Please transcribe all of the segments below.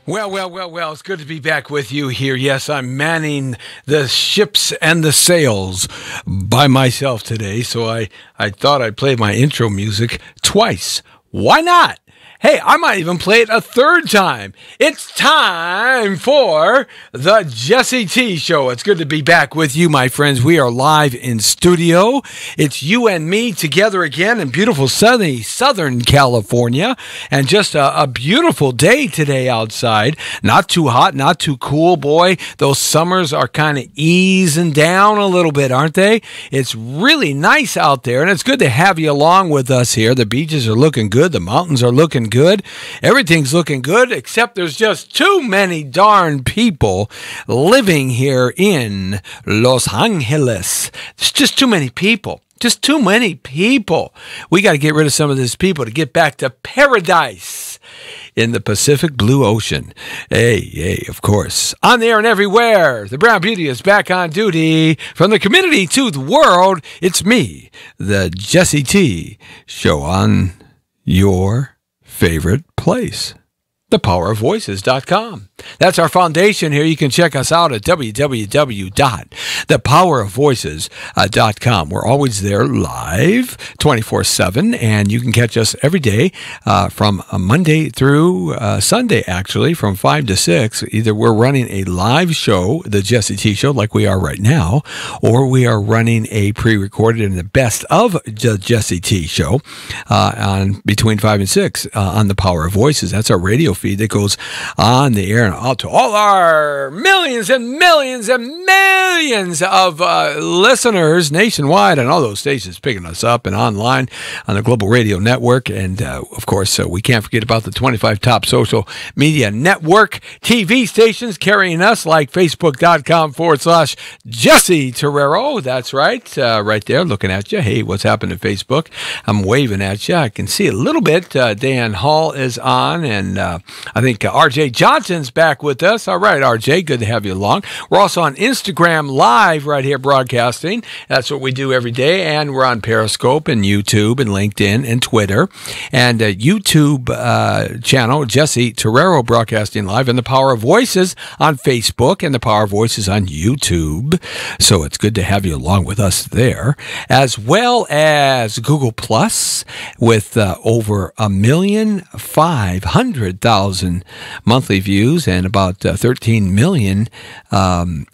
Well, it's good to be back with you here. Yes, I'm manning the ships and the sails by myself today, so I thought I'd play my intro music twice. Why not? Hey, I might even play it a third time. It's time for the Jesse T Show. It's good to be back with you, my friends. We are live in studio. It's you and me together again in beautiful sunny Southern California. And just a beautiful day today outside. Not too hot, not too cool. Boy, those summers are kind of easing down a little bit, aren't they? It's really nice out there, and it's good to have you along with us here. The beaches are looking good. The mountains are looking good. Everything's looking good, except there's just too many darn people living here in Los Angeles. There's just too many people. Just too many people. We got to get rid of some of these people to get back to paradise in the Pacific Blue Ocean. Hey, of course. On the air and everywhere, the Brown Beauty is back on duty. From the community to the world, it's me, the Jesse T Show, on your favorite place, thepowerofvoices.com. That's our foundation here. You can check us out at www.thepowerofvoices.com. We're always there live 24/7, and you can catch us every day from Monday through Sunday, actually, from 5 to 6. Either we're running a live show, the Jesse T Show, like we are right now, or we are running a pre-recorded and the best of the Jesse T Show on between 5 and 6 on the Power of Voices. That's our radio feed that goes on the air and out to all our millions and millions and millions of listeners nationwide, and all those stations picking us up and online on the Global Radio Network. And of course, we can't forget about the 25 top social media network TV stations carrying us, like Facebook.com/Jesse Torrero. That's right, right there looking at you. Hey, what's happening to Facebook? I'm waving at you. I can see a little bit. Dan Hall is on, and I think RJ Johnson's back with us. All right, RJ, good to have you along. We're also on Instagram Live right here broadcasting. That's what we do every day. And we're on Periscope and YouTube and LinkedIn and Twitter. And YouTube channel, Jesse Torrero Broadcasting Live, and the Power of Voices on Facebook and the Power of Voices on YouTube. So it's good to have you along with us there, as well as Google Plus with over 1,500,000 monthly views and about 13 million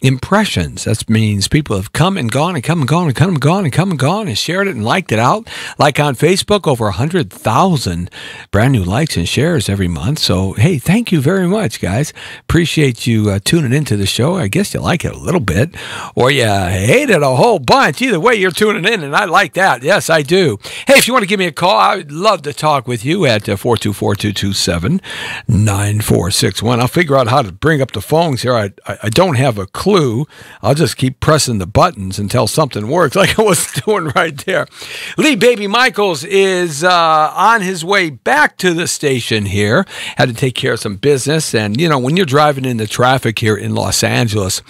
impressions. That means people have come and gone and come and gone and come and gone and come and gone and shared it and liked it out. Like on Facebook, over 100,000 brand new likes and shares every month. So, hey, thank you very much, guys. Appreciate you tuning into the show. I guess you like it a little bit, or you hate it a whole bunch. Either way, you're tuning in, and I like that. Yes, I do. Hey, if you want to give me a call, I would love to talk with you at 424-227-9461. I'll figure out how to bring up the phones here. I don't have a clue. I'll just keep pressing the buttons until something works, like I was doing right there. Lee Baby Michaels is on his way back to the station here. Had to take care of some business. And, you know, when you're driving in the traffic here in Los Angeles,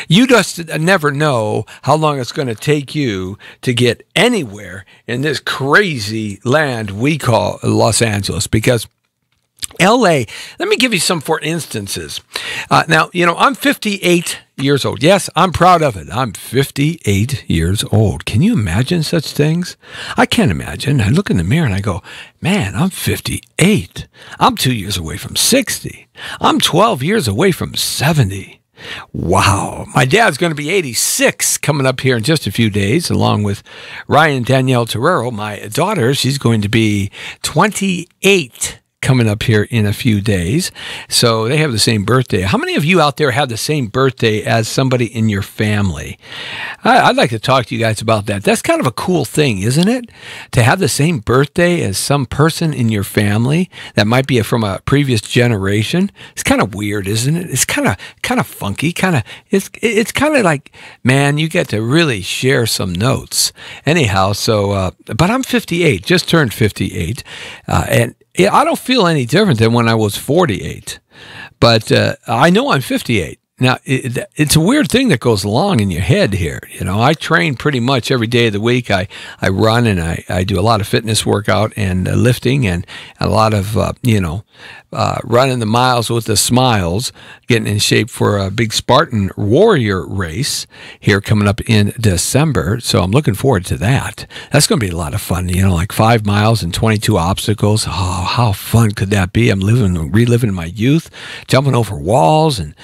you just never know how long it's going to take you to get anywhere in this crazy land we call Los Angeles, because LA, let me give you some for instances. Now, you know, I'm 58 years old. Yes, I'm proud of it. I'm 58 years old. Can you imagine such things? I can't imagine. I look in the mirror and I go, man, I'm 58. I'm 2 years away from 60. I'm 12 years away from 70. Wow. My dad's going to be 86 coming up here in just a few days, along with Ryan Danielle Torrero. My daughter, she's going to be 28 coming up here in a few days. So they have the same birthday. How many of you out there have the same birthday as somebody in your family? I'd like to talk to you guys about that. That's kind of a cool thing, isn't it? To have the same birthday as some person in your family that might be from a previous generation. It's kind of weird, isn't it? It's kind of funky. It's kind of like, man, you get to really share some notes. Anyhow, so but I'm 58, just turned 58, and I don't feel any different than when I was 48, but I know I'm 58. Now, it's a weird thing that goes along in your head here. You know, I train pretty much every day of the week. I run and I do a lot of fitness workout and lifting and a lot of, running the miles with the smiles, getting in shape for a big Spartan Warrior race here coming up in December. So I'm looking forward to that. That's going to be a lot of fun, like 5 miles and 22 obstacles. Oh, how fun could that be? I'm reliving my youth, jumping over walls and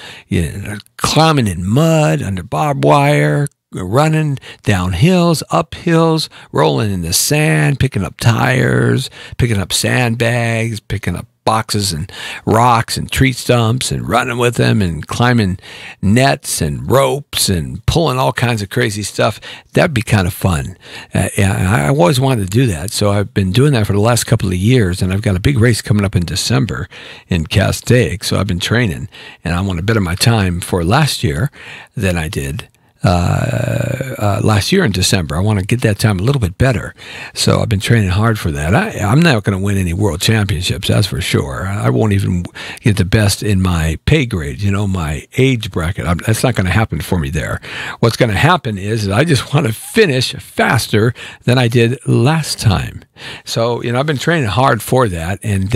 climbing in mud, under barbed wire, running down hills, up hills, rolling in the sand, picking up tires, picking up sandbags, picking up boxes and rocks and tree stumps and running with them and climbing nets and ropes and pulling all kinds of crazy stuff. That'd be kind of fun. I always wanted to do that, so I've been doing that for the last couple of years, and I've got a big race coming up in December in Castaic, so I've been training, and I want to better my time for last year than I did last year in December. I want to get that time a little bit better. So I've been training hard for that. I'm not going to win any world championships, that's for sure. I won't even get the best in my pay grade, my age bracket. That's not going to happen for me there. What's going to happen is I just want to finish faster than I did last time. So, I've been training hard for that, and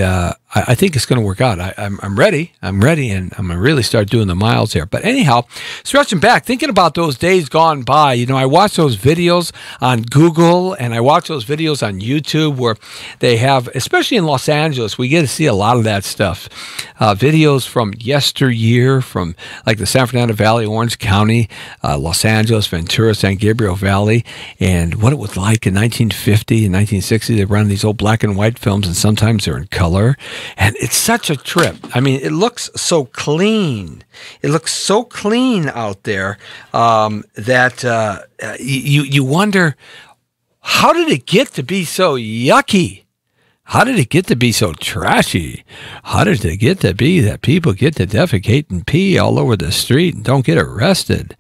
I think it's going to work out. I'm ready. And I'm going to really start doing the miles here. But anyhow, stretching back, thinking about those days gone by, I watch those videos on Google, and I watch those videos on YouTube where they have, especially in Los Angeles, we get to see a lot of that stuff. Videos from yesteryear, from like the San Fernando Valley, Orange County, Los Angeles, Ventura, San Gabriel Valley, and what it was like in 1950 and 1960. They run these old black and white films, and sometimes they're in color. And it's such a trip. I mean, it looks so clean. It looks so clean out there that you wonder, how did it get to be so yucky? How did it get to be so trashy? How did it get to be that people get to defecate and pee all over the street and don't get arrested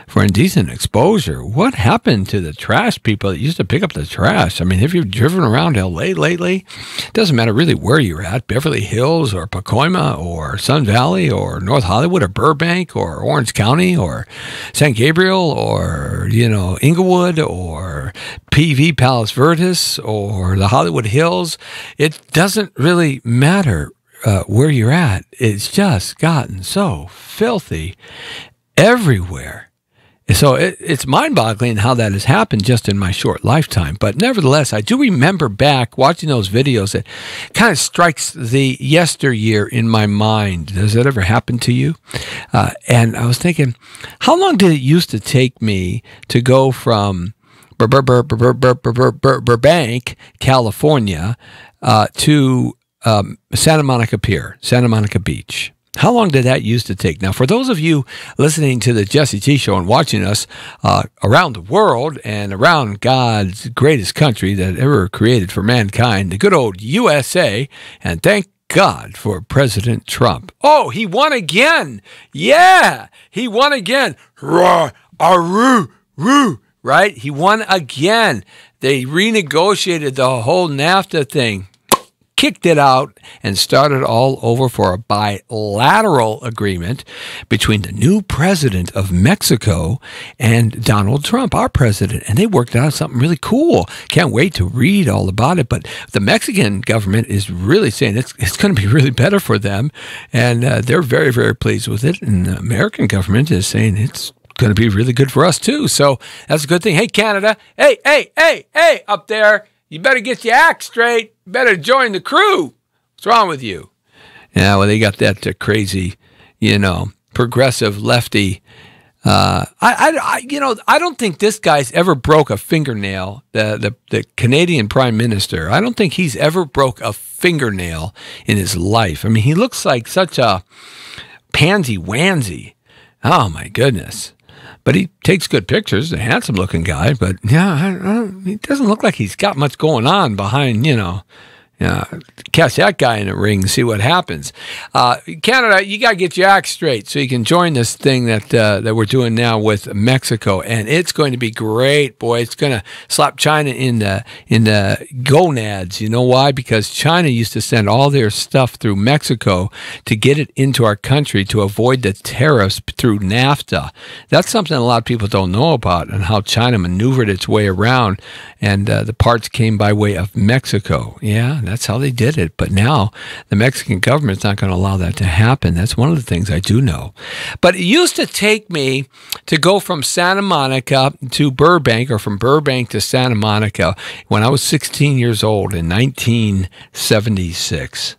for indecent exposure? What happened to the trash people that used to pick up the trash? I mean, have you driven around L.A. lately? It doesn't matter really where you're at, Beverly Hills or Pacoima or Sun Valley or North Hollywood or Burbank or Orange County or San Gabriel or, Inglewood or PV Palos Verdes or the Hollywood Hills. It doesn't really matter where you're at. It's just gotten so filthy everywhere. So it's mind-boggling how that has happened just in my short lifetime. But nevertheless, I do remember back watching those videos. It kind of strikes the yesteryear in my mind. Does that ever happen to you? And I was thinking, how long did it used to take me to go from Burbank, California, to Santa Monica Pier, Santa Monica Beach? How long did that used to take? Now, for those of you listening to the Jesse T Show and watching us around the world and around God's greatest country that ever created for mankind, the good old USA, and thank God for President Trump. Oh, he won again. Yeah, he won again. Right? He won again. They renegotiated the whole NAFTA thing, kicked it out, and started all over for a bilateral agreement between the new president of Mexico and Donald Trump, our president. And they worked out something really cool. Can't wait to read all about it. But the Mexican government is really saying it's going to be really better for them. And they're very, very pleased with it. And the American government is saying it's going to be really good for us, too. So that's a good thing. Hey, Canada. Hey, up there. You better get your act straight. You better join the crew. What's wrong with you? Yeah, well, they got that crazy, progressive lefty. I don't think this guy's ever broke a fingernail. The Canadian Prime Minister. I don't think he's ever broke a fingernail in his life. I mean, he looks like such a pansy-wansy. Oh, my goodness. But he takes good pictures, a handsome-looking guy. But, yeah, he doesn't look like he's got much going on behind, Catch that guy in the ring and see what happens. Canada, you got to get your act straight so you can join this thing that we're doing now with Mexico, and it's going to be great, boy. It's going to slap China in the gonads. You know why? Because China used to send all their stuff through Mexico to get it into our country to avoid the tariffs through NAFTA. That's something a lot of people don't know about, and how China maneuvered its way around, and the parts came by way of Mexico. Yeah, that's how they did it. But now the Mexican government's not going to allow that to happen. That's one of the things I do know. But it used to take me to go from Santa Monica to Burbank, or from Burbank to Santa Monica, when I was 16 years old in 1976.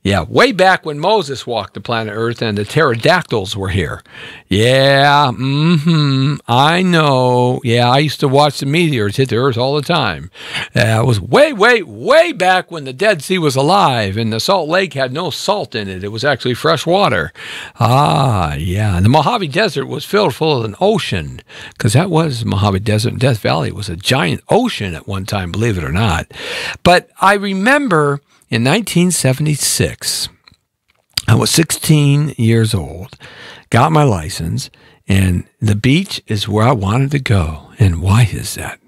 Yeah, way back when Moses walked the planet Earth and the pterodactyls were here. Yeah, I know. Yeah, I used to watch the meteors hit the Earth all the time. It was way back when the Dead Sea was alive and the Salt Lake had no salt in it. It was actually fresh water. Yeah, and the Mojave Desert was filled full of an ocean, because that was Mojave Desert, and Death Valley was a giant ocean at one time, believe it or not. But I remember in 1976, I was 16 years old, got my license, and the beach is where I wanted to go. And why is that?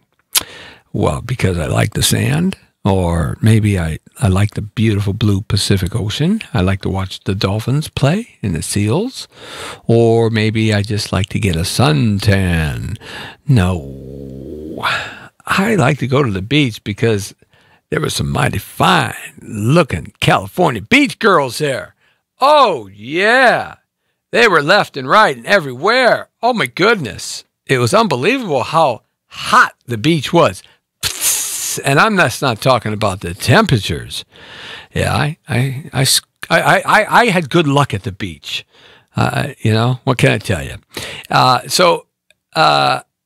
Well, because I like the sand, or maybe I like the beautiful blue Pacific Ocean. I like to watch the dolphins play and the seals, or maybe I just like to get a suntan. No, I like to go to the beach because there were some mighty fine-looking California beach girls there. Oh, yeah. They were left and right and everywhere. Oh, my goodness. It was unbelievable how hot the beach was. And I'm just not talking about the temperatures. Yeah, I had good luck at the beach. What can I tell you?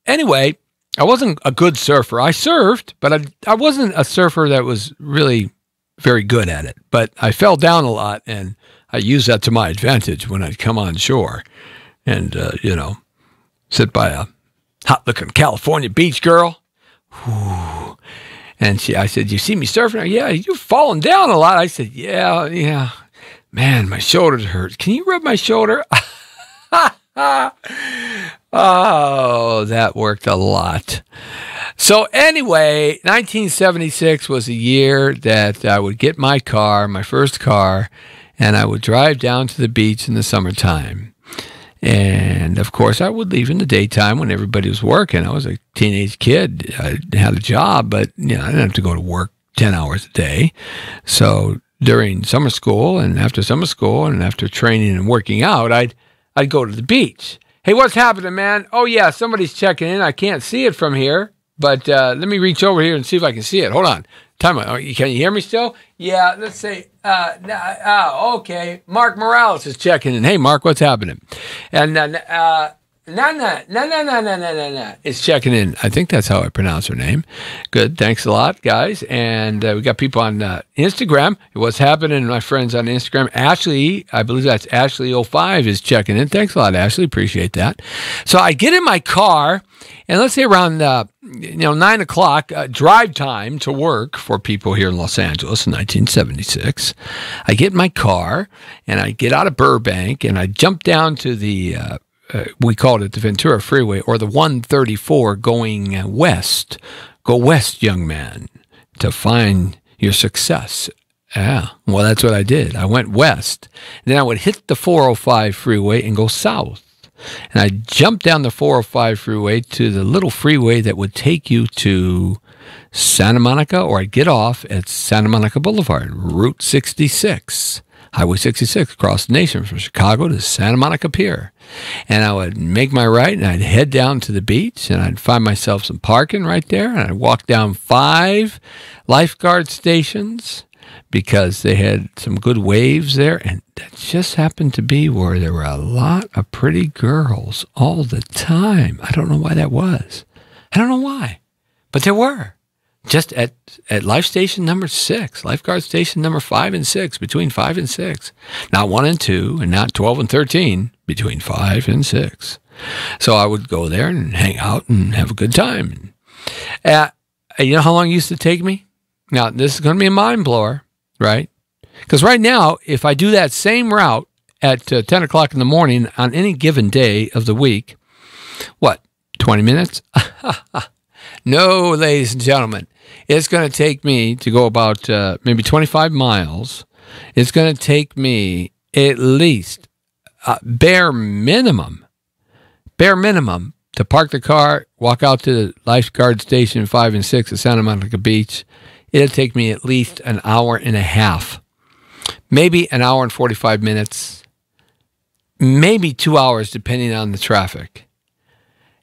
Anyway, I wasn't a good surfer. I surfed, but I wasn't a surfer that was really very good at it. But I fell down a lot, and I used that to my advantage when I'd come on shore and, sit by a hot-looking California beach girl. Whew. And I said, "You see me surfing?" "Yeah, you've fallen down a lot." I said, Yeah. Man, my shoulders hurt. Can you rub my shoulder? Oh, that worked a lot. So anyway, 1976 was a year that I would get my car, my first car, and I would drive down to the beach in the summertime. And, of course, I would leave in the daytime when everybody was working. I was a teenage kid. I had a job, but I didn't have to go to work 10 hours a day. So during summer school and after summer school and after training and working out, I'd go to the beach. "Hey, what's happening, man?" "Oh, yeah, somebody's checking in. I can't see it from here, but let me reach over here and see if I can see it. Hold on. Time out. Can you hear me still?" "Yeah, let's see. Okay. Mark Morales is checking in. Hey, Mark, what's happening?" And Nana is checking in. I think that's how I pronounce her name. Good. Thanks a lot, guys. And we got people on Instagram. What's happening, my friends on Instagram? Ashley, I believe that's Ashley05 is checking in. Thanks a lot, Ashley. Appreciate that. So I get in my car, and let's say around 9 o'clock drive time to work for people here in Los Angeles in 1976. I get in my car, and I get out of Burbank, and I jump down to the we called it the Ventura Freeway, or the 134 going west. Go west, young man, to find your success. Yeah, well, that's what I did. I went west. Then I would hit the 405 freeway and go south. And I jumped down the 405 freeway to the little freeway that would take you to Santa Monica, or I'd get off at Santa Monica Boulevard, Route 66. Highway 66 across the nation from Chicago to Santa Monica Pier. And I would make my right, and I'd head down to the beach, and I'd find myself some parking right there, and I'd walk down 5 lifeguard stations because they had some good waves there, and that just happened to be where there were a lot of pretty girls all the time. I don't know why that was. I don't know why, but there were. Just at life station number 6, lifeguard station number 5 and 6, between 5 and 6. Not 1 and 2, and not 12 and 13, between 5 and 6. So I would go there and hang out and have a good time. You know how long it used to take me? Now, this is going to be a mind blower. right? Because right now, if I do that same route at 10 o'clock in the morning on any given day of the week, what, 20 minutes? No, ladies and gentlemen. It's going to take me to go about maybe 25 miles. It's going to take me at least bare minimum, to park the car, walk out to the lifeguard station 5 and 6 at Santa Monica Beach. It'll take me at least an hour and a half, maybe an hour and 45 minutes, maybe 2 hours depending on the traffic.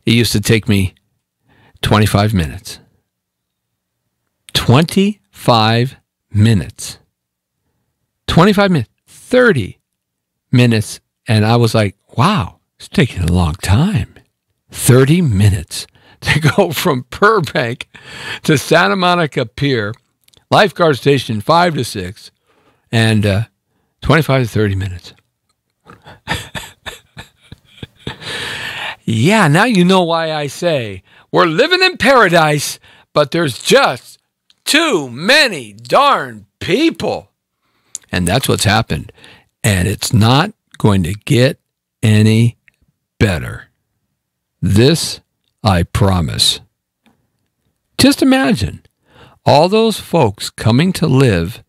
It used to take me 25 minutes. 25 minutes. 25 minutes. 30 minutes. And I was like, wow, it's taking a long time. 30 minutes to go from Burbank to Santa Monica Pier, lifeguard station 5 to 6, and 25 to 30 minutes. Yeah, now you know why I say we're living in paradise, but there's just too many darn people. And that's what's happened. And it's not going to get any better. This I promise. Just imagine all those folks coming to live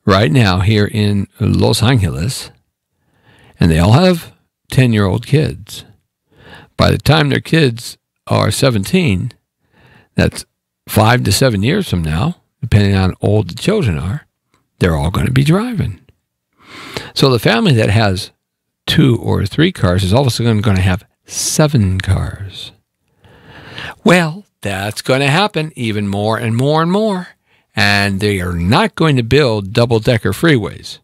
right now here in Los Angeles, and they all have 10-year-old kids. By the time their kids are 17, that's 5 to 7 years from now, depending on how old the children are, they're all going to be driving. So the family that has 2 or 3 cars is all of a sudden going to have 7 cars. Well, that's going to happen even more and more and more. And they are not going to build double-decker freeways.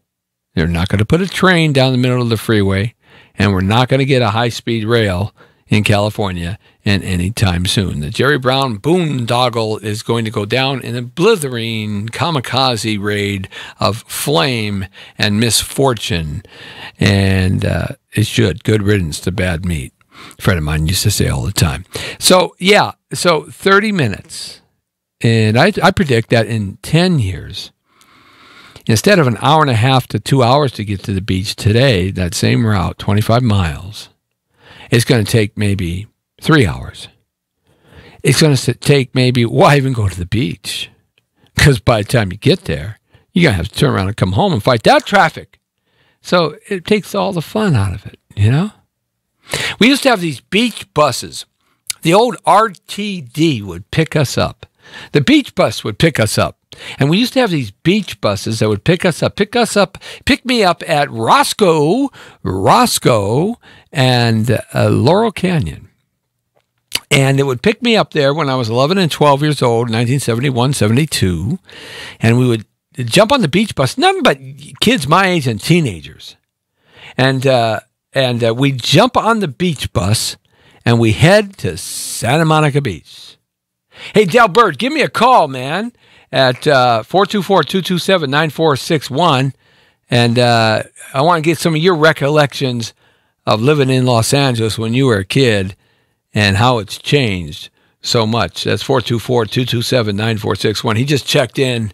They're not going to put a train down the middle of the freeway, and we're not going to get a high-speed rail in California in any time soon. The Jerry Brown boondoggle is going to go down in a blithering kamikaze raid of flame and misfortune. And it should. Good riddance to bad meat. A friend of mine used to say all the time. So, yeah, 30 minutes. And I predict that in 10 years, instead of an hour and a half to 2 hours to get to the beach today, that same route, 25 miles, it's going to take maybe 3 hours. It's going to take maybe, why even go to the beach? Because by the time you get there, you're going to have to turn around and come home and fight that traffic. So it takes all the fun out of it, you know? We used to have these beach buses. The old RTD would pick us up. The beach bus would pick us up. And we used to have these beach buses that would pick me up at Roscoe, and Laurel Canyon. And it would pick me up there when I was 11 and 12 years old, 1971, 72. And we would jump on the beach bus, nothing but kids my age and teenagers. And we jump on the beach bus, and we head to Santa Monica Beach. Hey, Del Bird, give me a call, man, at 424-227-9461. And I want to get some of your recollections of living in Los Angeles when you were a kid and how it's changed so much. That's 424-227-9461. He just checked in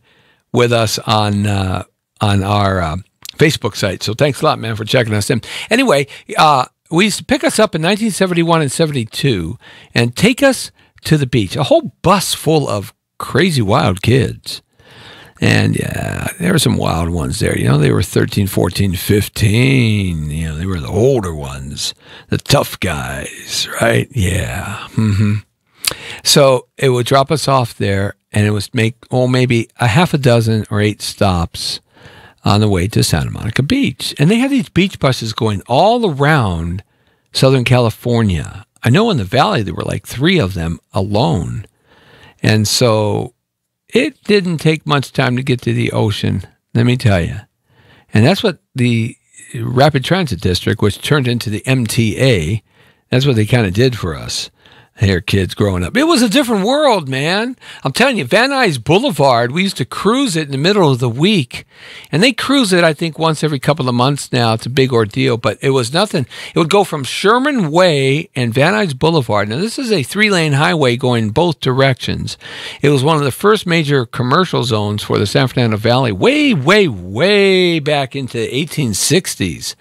with us on our Facebook site. So thanks a lot, man, for checking us in. Anyway, we used to pick us up in 1971 and 72 and take us to the beach. A whole bus full of crazy wild kids. And yeah, there were some wild ones there. You know, they were 13, 14, 15. You know, they were the older ones, the tough guys, right? Yeah. Mm-hmm. So it would drop us off there, and it was maybe a half a dozen or 8 stops on the way to Santa Monica Beach. And they had these beach buses going all around Southern California. I know in the valley there were like 3 of them alone. And so it didn't take much time to get to the ocean, let me tell you. And that's what the Rapid Transit District, which turned into the MTA, that's what they kind of did for us. here, kids growing up. It was a different world, man. I'm telling you, Van Nuys Boulevard, we used to cruise it in the middle of the week. And they cruise it, I think, once every couple of months now. It's a big ordeal, but it was nothing. It would go from Sherman Way and Van Nuys Boulevard. Now, this is a 3-lane highway going both directions. It was one of the first major commercial zones for the San Fernando Valley way back into the 1860s.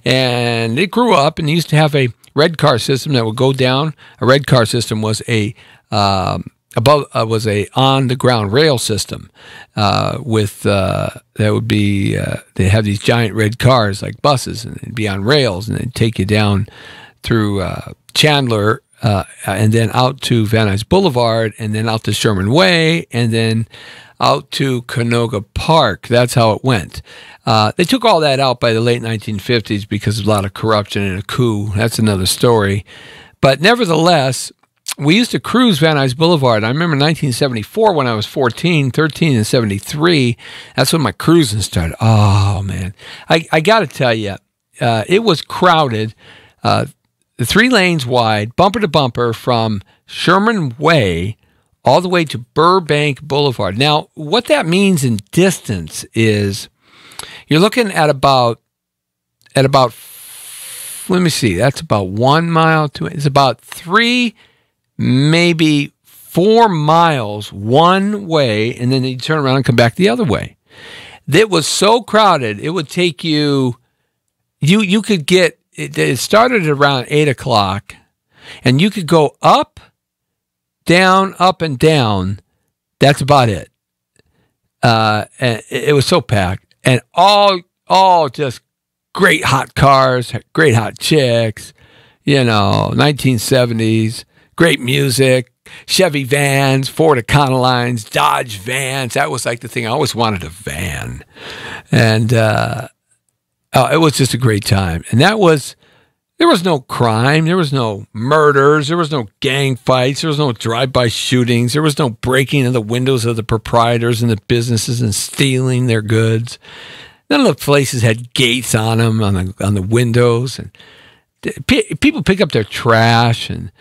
And it grew up and used to have a red car system that would go down. A red car system was a on the ground rail system with that would be they have these giant red cars like buses, and they'd be on rails, and they'd take you down through Chandler and then out to Van Nuys Boulevard, and then out to Sherman Way, and then out to Canoga Park. That's how it went. They took all that out by the late 1950s because of a lot of corruption and a coup. That's another story. But nevertheless, we used to cruise Van Nuys Boulevard. I remember 1974 when I was 13 and 73. That's when my cruising started. Oh, man. I got to tell you, it was crowded. The 3 lanes wide, bumper to bumper from Sherman Way all the way to Burbank Boulevard. Now, what that means in distance is you're looking at about, let me see, that's about 1 mile to, it's about 3, maybe 4 miles one way, and then you turn around and come back the other way. It was so crowded, it would take you could get, it started at around 8 o'clock, and you could go up, down, up, and down. That's about it. And it was so packed, and all just great hot cars, great hot chicks, 1970s, great music, Chevy vans, Ford Econolines, Dodge vans. That was like the thing. I always wanted a van, and it was just a great time. And there was no crime. There was no murders. There was no gang fights. There was no drive-by shootings. There was no breaking of the windows of the proprietors and the businesses and stealing their goods. None of the places had gates on them, on the windows. And people pick up their trash, and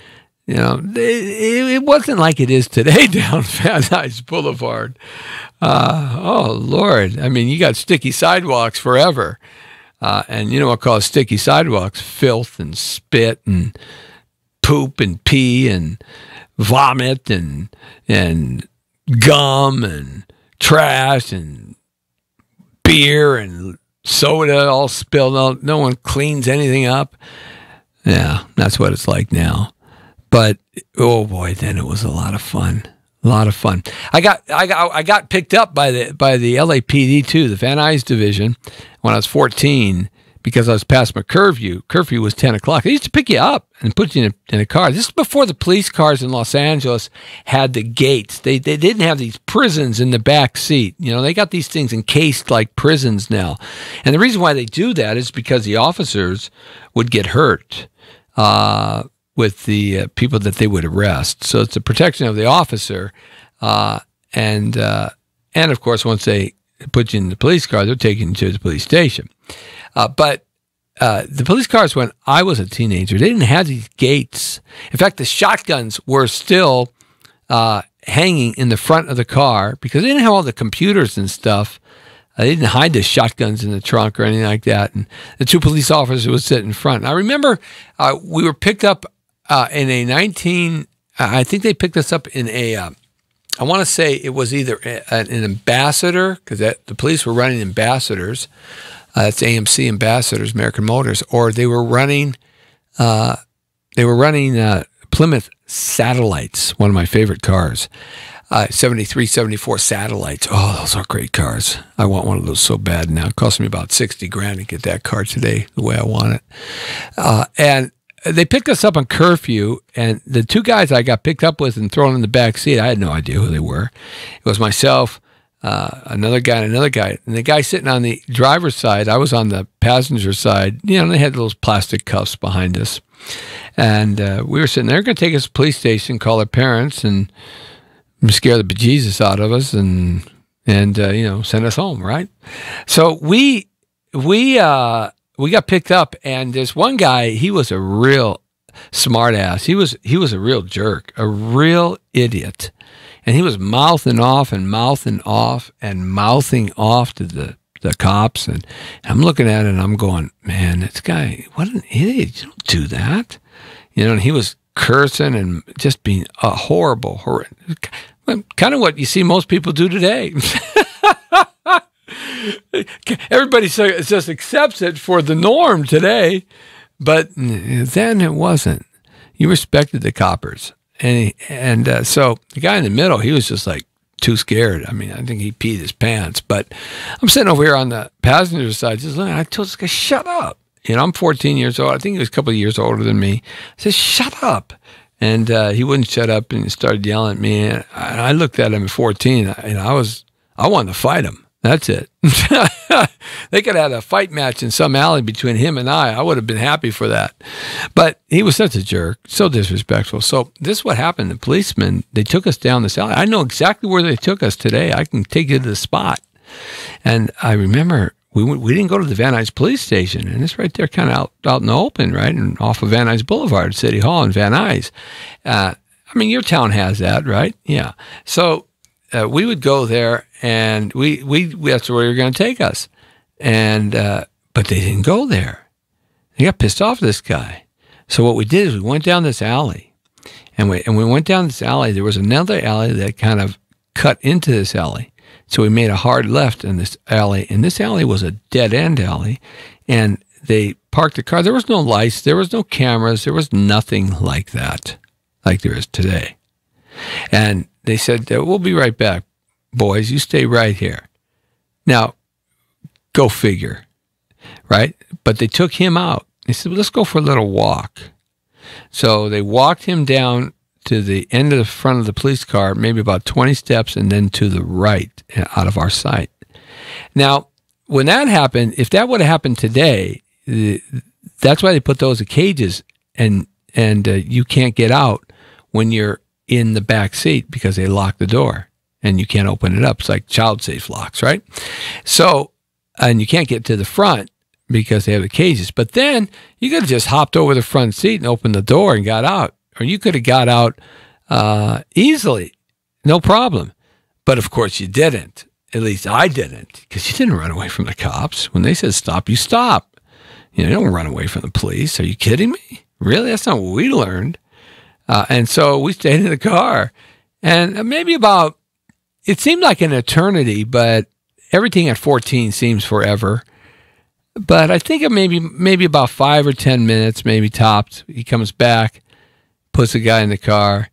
it wasn't like it is today down Van Nuys Boulevard. Oh, Lord. I mean, you got sticky sidewalks forever. And you know what causes sticky sidewalks? Filth and spit and poop and pee and vomit and gum and trash and beer and soda all spilled out. No one cleans anything up. Yeah, that's what it's like now. But oh boy, then it was a lot of fun. A lot of fun. I got picked up by the LAPD too, the Van Nuys division, when I was 14, because I was past my curfew. Curfew was 10 o'clock. They used to pick you up and put you in a car. This is before the police cars in Los Angeles had the gates. They didn't have these prisons in the back seat. They got these things encased like prisons now. And the reason why they do that is because the officers would get hurt with the people that they would arrest. So it's the protection of the officer. And of course, once they put you in the police car, they're taking you to the police station. But the police cars, when I was a teenager, they didn't have these gates. In fact, the shotguns were still hanging in the front of the car because they didn't have all the computers and stuff. They didn't hide the shotguns in the trunk or anything like that. And the 2 police officers would sit in front. And I remember we were picked up in a I think they picked us up in a, I want to say it was either an Ambassador, because the police were running Ambassadors. That's AMC Ambassadors, American Motors, or they were running Plymouth Satellites, one of my favorite cars. 73, 74 Satellites. Oh, those are great cars. I want one of those so bad now. It cost me about $60,000 to get that car today, the way I want it. And they picked us up on curfew, and the 2 guys I got picked up with and thrown in the back seat, I had no idea who they were. It was myself, another guy, and another guy. And the guy sitting on the driver's side, I was on the passenger side. They had those plastic cuffs behind us. And we were sitting there, going to take us to the police station, call our parents, and scare the bejesus out of us and send us home, right? So we got picked up, and there's one guy, he was a real, smart ass. He was a real jerk, a real idiot. And he was mouthing off and mouthing off and mouthing off to the cops. And I'm looking at it and I'm going, man, this guy, what an idiot. You don't do that. You know, and he was cursing and just being a horrible, kind of what you see most people do today. Everybody just accepts it for the norm today, but then it wasn't. You respected the coppers, and so the guy in the middle, he was just like too scared. I mean, I think he peed his pants. But I'm sitting over here on the passenger side, just looking. I told this guy, "Shut up." You know, I'm 14 years old. I think he was a couple of years older than me. I said, "Shut up." And he wouldn't shut up, and he started yelling at me. And I looked at him at 14, and I wanted to fight him. That's it. They could have had a fight match in some alley between him and I. I would have been happy for that. But he was such a jerk, so disrespectful. So this is what happened. The policemen, they took us down this alley. I know exactly where they took us today. I can take you to the spot. And I remember we didn't go to the Van Nuys police station, and it's right there kind of out in the open, right, and off of Van Nuys Boulevard, City Hall in Van Nuys. I mean, your town has that, right? Yeah. So we would go there, and that's where they were going to take us. And but they didn't go there. They got pissed off at this guy. So what we did is we went down this alley, and we went down this alley. There was another alley that kind of cut into this alley. So we made a hard left in this alley, and this alley was a dead-end alley, and they parked the car. There was no lights. There was no cameras. There was nothing like that, like there is today. And they said, "We'll be right back, boys. You stay right here." Now, go figure, right? But they took him out. They said, "Well, let's go for a little walk." So they walked him down to the end of the front of the police car, maybe about 20 steps, and then to the right, out of our sight. Now, when that happened, if that would have happened today, that's why they put those cages, and you can't get out when you're in the back seat because they lock the door and you can't open it up. It's like child safe locks, right? So, and you can't get to the front because they have the cages. But then you could have just hopped over the front seat and opened the door and got out. Or you could have got out easily, no problem. But of course you didn't. At least I didn't, because you didn't run away from the cops. When they said stop, you stop. You don't run away from the police. Are you kidding me? Really? That's not what we learned. And so we stayed in the car. And maybe it seemed like an eternity, but everything at 14 seems forever. But I think it maybe about 5 or 10 minutes, maybe topped. He comes back, puts the guy in the car,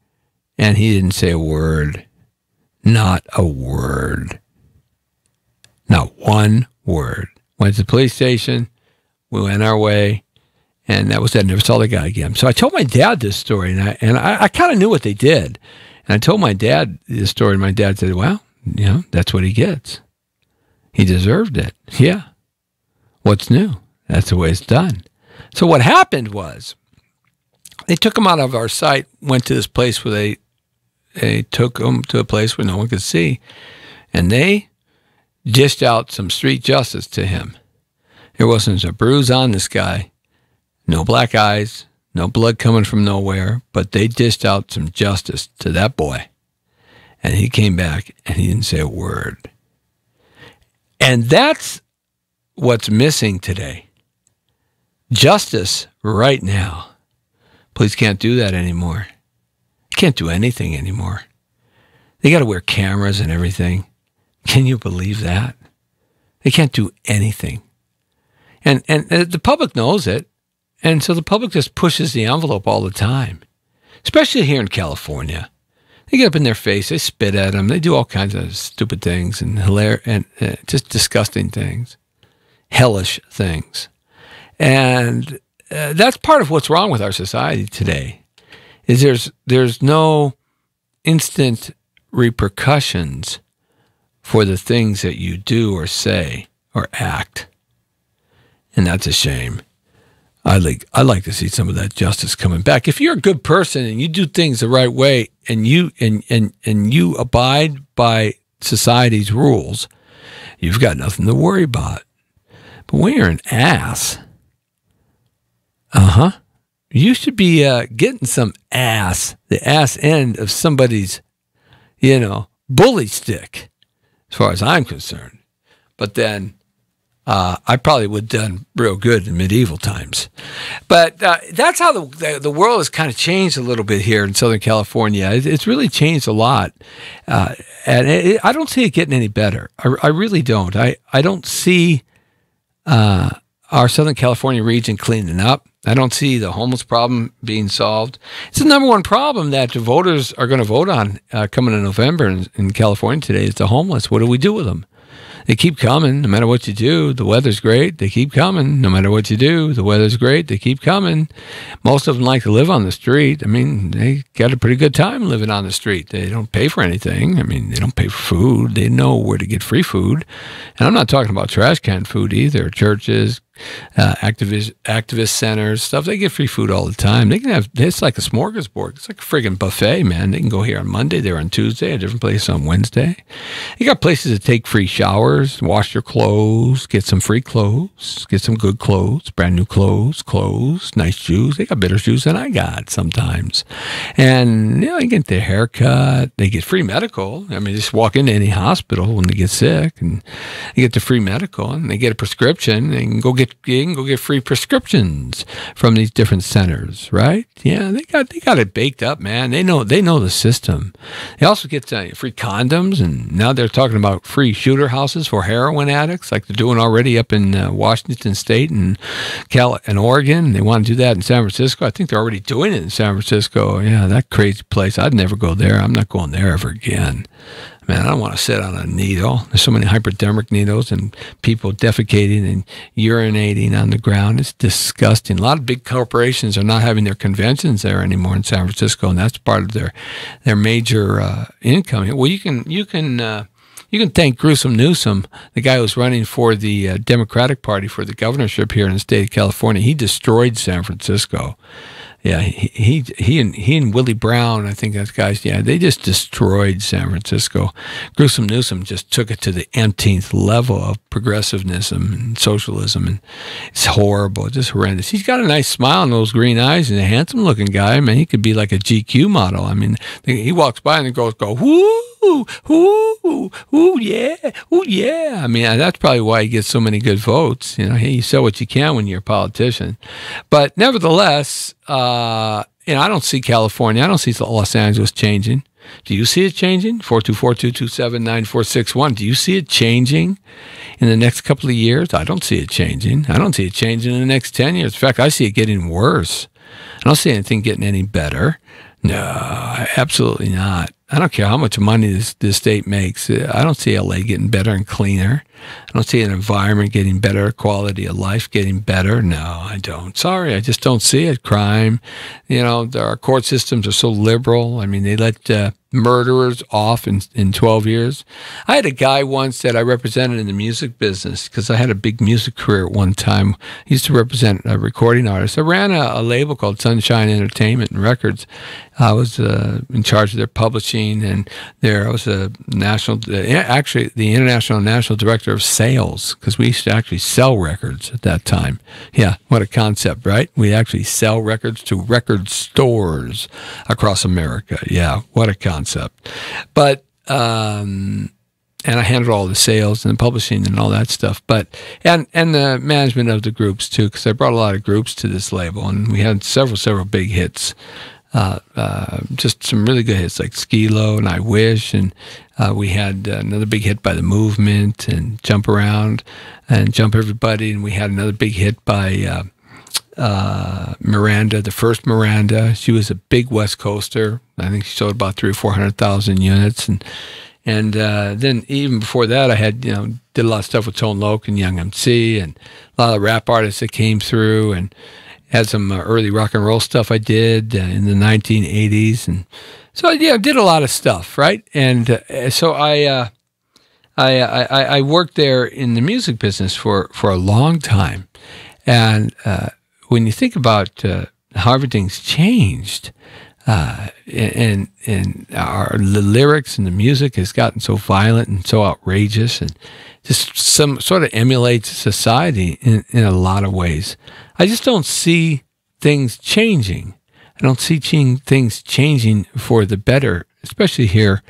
and he didn't say a word. Not a word. Not one word. Went to the police station. We went our way, and that was it. I never saw the guy again. So I told my dad this story, and I kind of knew what they did. And I told my dad this story, and my dad said, "Well, that's what he gets. He deserved it." Yeah. What's new? That's the way it's done. So what happened was, they took him out of our sight, went to this place where they took him to a place where no one could see, and they dished out some street justice to him. There wasn't a bruise on this guy, no black eyes, no blood coming from nowhere, but they dished out some justice to that boy. And he came back, and he didn't say a word. And that's what's missing today. Justice right now. Police can't do that anymore. They can't do anything anymore. They got to wear cameras and everything. Can you believe that? They can't do anything. And the public knows it. And so the public just pushes the envelope all the time, especially here in California. They get up in their face, they spit at them, they do all kinds of stupid things and just disgusting things, hellish things. And that's part of what's wrong with our society today, is there's no instant repercussions for the things that you do or say or act. And that's a shame. I'd like to see some of that justice coming back. If you're a good person and you do things the right way and you abide by society's rules, you've got nothing to worry about. But when you're an ass, you should be getting some ass, the ass end of somebody's, bully stick, as far as I'm concerned. But then I probably would have done real good in medieval times. But that's how the world has kind of changed a little bit here in Southern California. It's really changed a lot. And I don't see it getting any better. I really don't. I don't see our Southern California region cleaning up. I don't see the homeless problem being solved. It's the number one problem that the voters are going to vote on coming in November in California today is the homeless. What do we do with them? They keep coming no matter what you do. The weather's great. They keep coming no matter what you do. The weather's great. They keep coming. Most of them like to live on the street. I mean, they got a pretty good time living on the street. They don't pay for anything. I mean, they don't pay for food. They know where to get free food. And I'm not talking about trash can food either. Churches, activist centers, stuff. They get free food all the time. They can have, it's like a smorgasbord. It's like a friggin' buffet, man. They can go here on Monday, they're on Tuesday, a different place on Wednesday. You got places to take free showers, wash your clothes, get some free clothes, get some good clothes, brand new clothes, nice shoes. They got better shoes than I got sometimes. And, they get their haircut. They get free medical. I mean, just walk into any hospital when they get sick and you get the free medical and they get a prescription and go get free prescriptions from these different centers, right? Yeah, they got it baked up, man. They know the system. They also get free condoms, and now they're talking about free shooter houses for heroin addicts, like they're doing already up in Washington State and Oregon. They want to do that in San Francisco. I think they're already doing it in San Francisco. Yeah, that crazy place. I'd never go there. I'm not going there ever again. Man, I don't want to sit on a needle. There's so many hypodermic needles and people defecating and urinating on the ground. It's disgusting. A lot of big corporations are not having their conventions there anymore in San Francisco, and that's part of their major income. Well, you can thank Gruesome Newsom, the guy who's running for the Democratic Party for the governorship here in the state of California. He destroyed San Francisco. Yeah, he and Willie Brown, I think that's guys. Yeah, they just destroyed San Francisco. Gruesome Newsom just took it to the umpteenth level of progressiveness and socialism, and it's horrible, just horrendous. He's got a nice smile and those green eyes, and a handsome-looking guy. Man, he could be like a GQ model. I mean, he walks by and the girls go, "Whoo, whoo, ooh, yeah, ooh, yeah." I mean, that's probably why he gets so many good votes. You sell what you can when you're a politician. But nevertheless, I don't see California. I don't see Los Angeles changing. Do you see it changing? 424-227-9461. Do you see it changing in the next couple of years? I don't see it changing. I don't see it changing in the next 10 years. In fact, I see it getting worse. I don't see anything getting any better. No, absolutely not. I don't care how much money this state makes. I don't see LA getting better and cleaner. I don't see an environment getting better, quality of life getting better. No, I don't. Sorry, I just don't see it. Crime, our court systems are so liberal. I mean, they let murderers off in 12 years. I had a guy once that I represented in the music business because I had a big music career at one time. I used to represent recording artists. I ran a label called Sunshine Entertainment and Records. I was in charge of their publishing, and I was the international national director of sales, because we used to actually sell records at that time. Yeah, what a concept, right? We actually sell records to record stores across America. Yeah, what a concept. But and I handled all the sales and the publishing and all that stuff, but and the management of the groups too, because I brought a lot of groups to this label, and we had several big hits. Just some really good hits like Skilo and I Wish, and we had another big hit by The Movement and Jump Around and Jump Everybody, and we had another big hit by Miranda, the first Miranda. She was a big West Coaster. I think she sold about 300,000 or 400,000 units, and then even before that, I had did a lot of stuff with Tone Loc and Young MC, and a lot of rap artists that came through, and had some early rock and roll stuff I did in the 1980s, and so I did a lot of stuff, right? And so I worked there in the music business for a long time, and when you think about how everything's changed, and the lyrics and the music has gotten so violent and so outrageous, and just some sort of emulates society in a lot of ways. I just don't see things changing. I don't see things changing for the better, especially here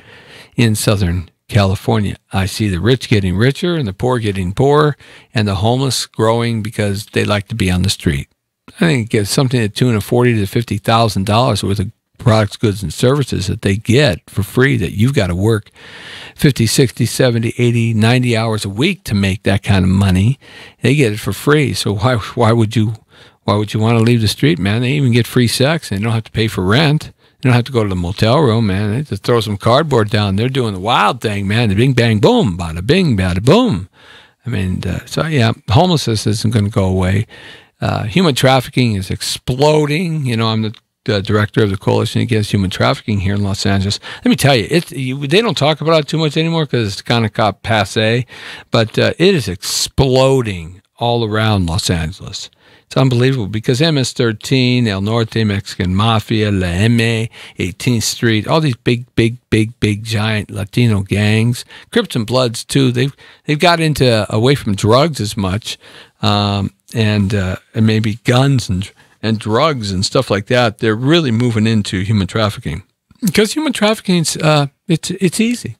in Southern California. I see the rich getting richer and the poor getting poorer, and the homeless growing because they like to be on the street. I think it's something to the tune of $40,000 to $50,000 worth of products, goods, and services that they get for free that you've got to work 50, 60, 70, 80, 90 hours a week to make that kind of money. They get it for free. So why would you want to leave the street, man? They even get free sex, and they don't have to pay for rent. They don't have to go to the motel room, man. They just throw some cardboard down. They're doing the wild thing, man. The bing, bang, boom, bada bing, bada boom. I mean, so yeah, homelessness isn't going to go away. Human trafficking is exploding. You know, I'm the director of the Coalition Against Human Trafficking here in Los Angeles. Let me tell you, they don't talk about it too much anymore because it's kind of got passe, but it is exploding all around Los Angeles. It's unbelievable because MS-13, El Norte, Mexican Mafia, La M, 18th Street, all these big, giant Latino gangs, Crips and Bloods too. They've got into away from drugs as much, and maybe guns and drugs and stuff like that. They're really moving into human trafficking because human trafficking it's easy.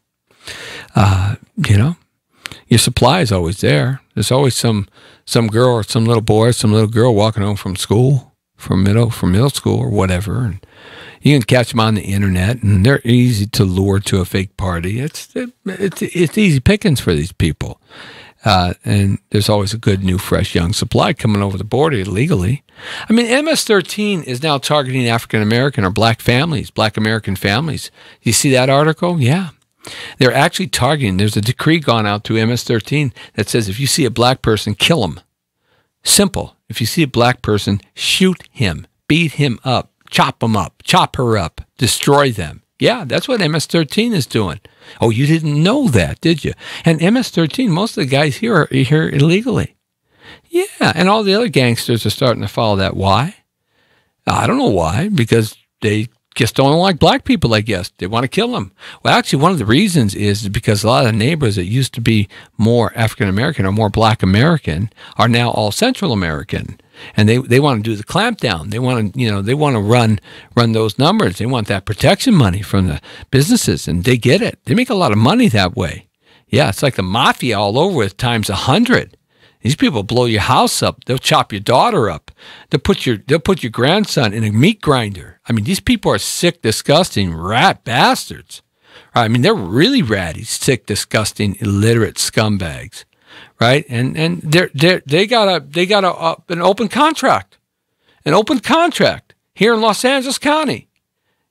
You know, your supply is always there. There's always some girl or some little boy or some little girl walking home from school, from middle school or whatever, and you can catch them on the internet, and they're easy to lure to a fake party. It's easy pickings for these people, and there's always a good, new, fresh, young supply coming over the border illegally. I mean, MS-13 is now targeting African American or Black families, Black American families. You see that article? Yeah. They're actually targeting. There's a decree gone out to MS-13 that says if you see a black person, kill him. Simple. If you see a black person, shoot him, beat him up, chop her up, destroy them. Yeah, that's what MS-13 is doing. Oh, you didn't know that, did you? And MS-13, most of the guys here are here illegally. Yeah, and all the other gangsters are starting to follow that. Why? I don't know why, because they just don't like black people, I guess. They want to kill them. Well, actually, one of the reasons is because a lot of the neighborhoods that used to be more African-American or more Black American are now all Central American. And they want to do the clampdown. They want to, they want to run those numbers. They want that protection money from the businesses, and they get it. They make a lot of money that way. Yeah, it's like the mafia all over with times 100. These people blow your house up. They'll chop your daughter up. They'll put your grandson in a meat grinder. I mean, these people are sick, disgusting, rat bastards. Right? I mean, they're really ratty, sick, disgusting, illiterate scumbags, right? And they got an open contract, here in Los Angeles County.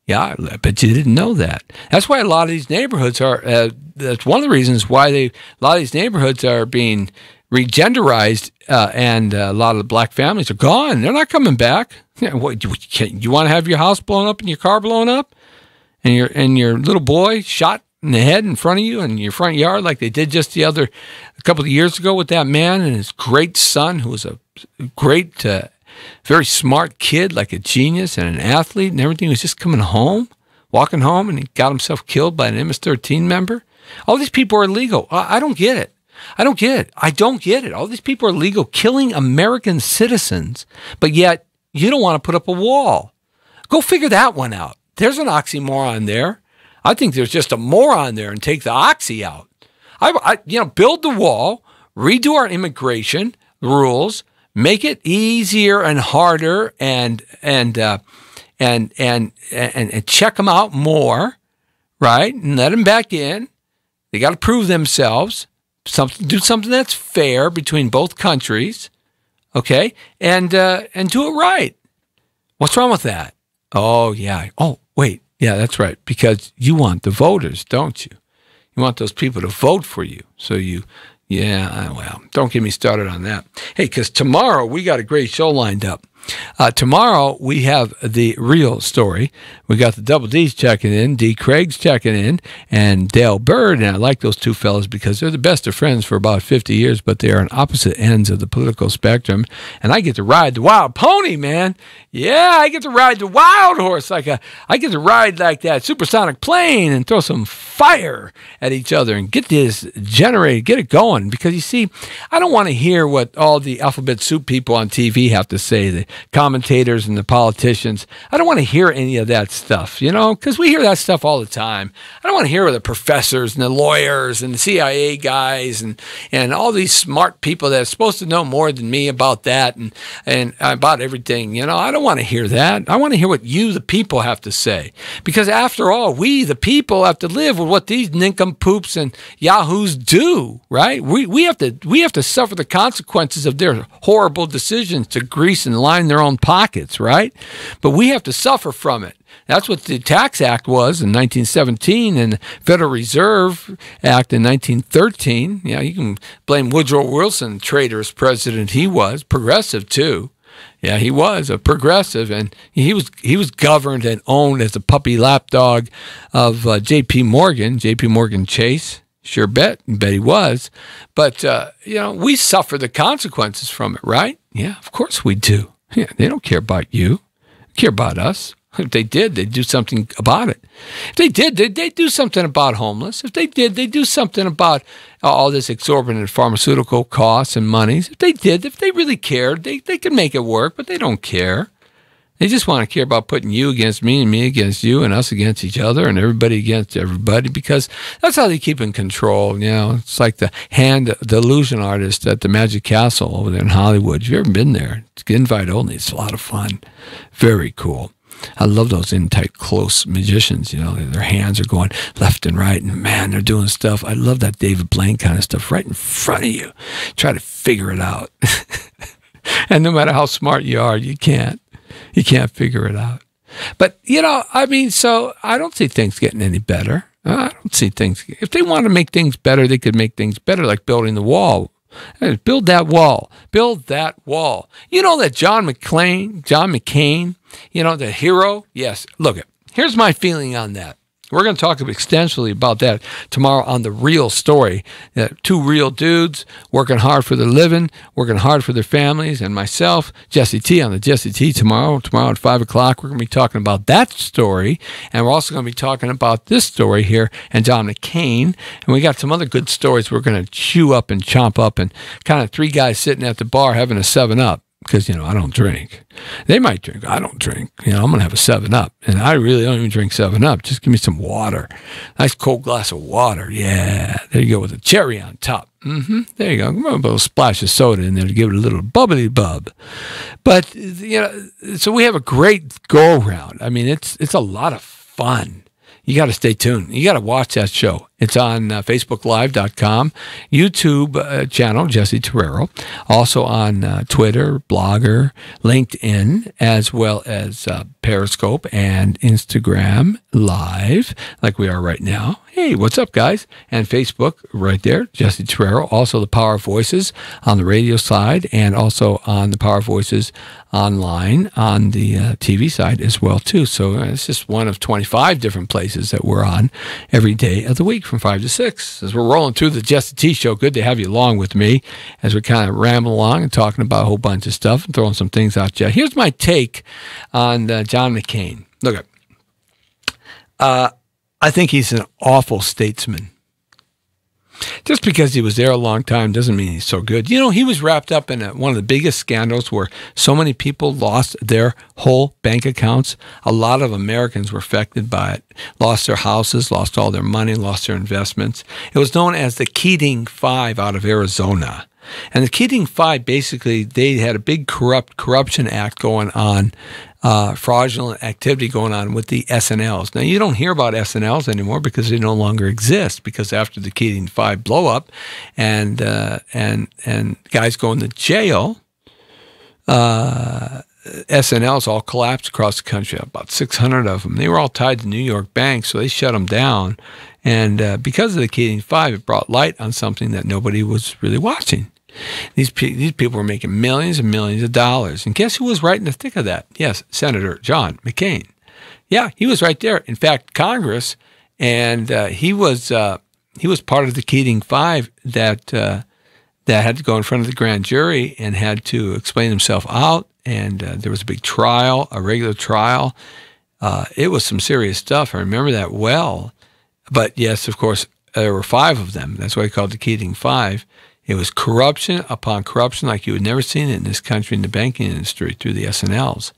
Yeah, but you didn't know that. That's why a lot of these neighborhoods are. That's one of the reasons why a lot of these neighborhoods are being regenderized, and a lot of the black families are gone. They're not coming back. You want to have your house blown up and your car blown up, and your little boy shot in the head in front of you in your front yard, like they did just a couple of years ago with that man and his great son, who was a great, very smart kid, like a genius and an athlete and everything. He was just walking home, and he got himself killed by an MS-13 member. All these people are illegal. I don't get it. I don't get it. All these people are illegal, killing American citizens, but yet you don't want to put up a wall. Go figure that one out. There's an oxymoron there. I think there's just a moron there, and take the oxy out. Build the wall, redo our immigration rules, make it easier and harder, and check them out more, right? And let them back in. They got to prove themselves. Do something that's fair between both countries, okay? And do it right. What's wrong with that? Oh, yeah. Oh, wait. Yeah, that's right. Because you want the voters, don't you? You want those people to vote for you. So don't get me started on that. Hey, because tomorrow we got a great show lined up. Tomorrow we have the real story We got the Double D's checking in, D. Craig's checking in, and Dale Bird. And I like those two fellas because they're the best of friends for about 50 years, but they are on opposite ends of the political spectrum. And I get to ride the wild pony, man. Yeah, I get to ride the wild horse. I get to ride like that supersonic plane and throw some fire at each other and get this generated, get it going. Because you see, I don't want to hear what all the alphabet soup people on TV have to say, the commentators and the politicians. I don't want to hear any of that stuff, because we hear that stuff all the time. I don't want to hear the professors and the lawyers and the CIA guys and all these smart people that are supposed to know more than me about that and about everything. I don't want to hear that. I want to hear what you, the people, have to say. Because after all, we, the people, have to live with what these nincompoops and yahoos do, right? We have to suffer the consequences of their horrible decisions to grease and line their own pockets, right? But we have to suffer from it. That's what the Tax Act was in 1917 and the Federal Reserve Act in 1913. You can blame Woodrow Wilson, traitorous president he was, progressive too. Yeah, he was a progressive, and he was governed and owned as a puppy lapdog of J.P. Morgan Chase. Sure bet he was. But, we suffer the consequences from it, right? Yeah, of course we do. Yeah, they don't care about you. They care about us. If they did, they'd do something about it. If they did, they'd do something about homeless. If they did, they'd do something about all this exorbitant pharmaceutical costs and monies. If they really cared, they could make it work, but they don't care. They just want to care about putting you against me and me against you and us against each other and everybody against everybody, because that's how they keep in control. It's like the illusion artist at the Magic Castle over there in Hollywood. If you've ever been there, it's invite only. It's a lot of fun. Very cool. I love those in-tight, close magicians. Their hands are going left and right, and man, they're doing stuff. I love that David Blaine kind of stuff right in front of you. Try to figure it out. And no matter how smart you are, you can't figure it out. But, so I don't see things getting any better. I don't see things. If they want to make things better, they could make things better, like building the wall. Build that wall. Build that wall. You know that John McCain, the hero? Yes. Look, here's my feeling on that. We're going to talk extensively about that tomorrow on The Real Story. Two real dudes working hard for their living, working hard for their families, and myself, Jesse T, on the Jesse T tomorrow. Tomorrow at 5 o'clock, we're going to be talking about that story, and we're also going to be talking about this story here and John McCain, and we got some other good stories we're going to chew up and chomp up, and kind of three guys sitting at the bar having a 7-Up. Because, I don't drink. They might drink. I don't drink. I'm going to have a 7-Up. And I really don't even drink 7-Up. Just give me some water. Nice cold glass of water. Yeah. There you go, with a cherry on top. There you go. A little splash of soda in there to give it a little bubbly bub. But, so we have a great go-around. I mean, it's a lot of fun. You got to stay tuned. You got to watch that show. It's on FacebookLive.com, YouTube channel, Jesse Torrero, also on Twitter, Blogger, LinkedIn, as well as Periscope and Instagram Live, like we are right now. Hey, what's up, guys? And Facebook right there, Jesse Torrero. Also the Power of Voices on the radio side, and also on the Power of Voices online on the TV side as well, too. So it's just one of 25 different places that we're on every day of the week from 5 to 6. As we're rolling through the Jesse T Show, good to have you along with me as we kind of ramble along and talking about a whole bunch of stuff and throwing some things out you. Here's my take on John McCain. Look, I think he's an awful statesman. Just because he was there a long time doesn't mean he's so good. He was wrapped up in one of the biggest scandals where so many people lost their whole bank accounts. A lot of Americans were affected by it, lost their houses, lost all their money, lost their investments. It was known as the Keating Five out of Arizona. And the Keating Five, basically, they had a big corruption act going on, fraudulent activity going on with the SNLs. Now, you don't hear about SNLs anymore because they no longer exist, because after the Keating Five blow up and guys go into jail, SNLs all collapsed across the country, about 600 of them. They were all tied to New York banks, so they shut them down. And because of the Keating Five, it brought light on something that nobody was really watching. These people were making millions and millions of dollars. And guess who was right in the thick of that? Yes, Senator John McCain. Yeah, he was right there. In fact, Congress, and he was part of the Keating-5 that had to go in front of the grand jury and had to explain himself out. And there was a big trial, a regular trial. It was some serious stuff. I remember that well. But yes, of course, there were 5 of them. That's why he called the Keating-5. It was corruption upon corruption like you had never seen it in this country in the banking industry through the S&Ls.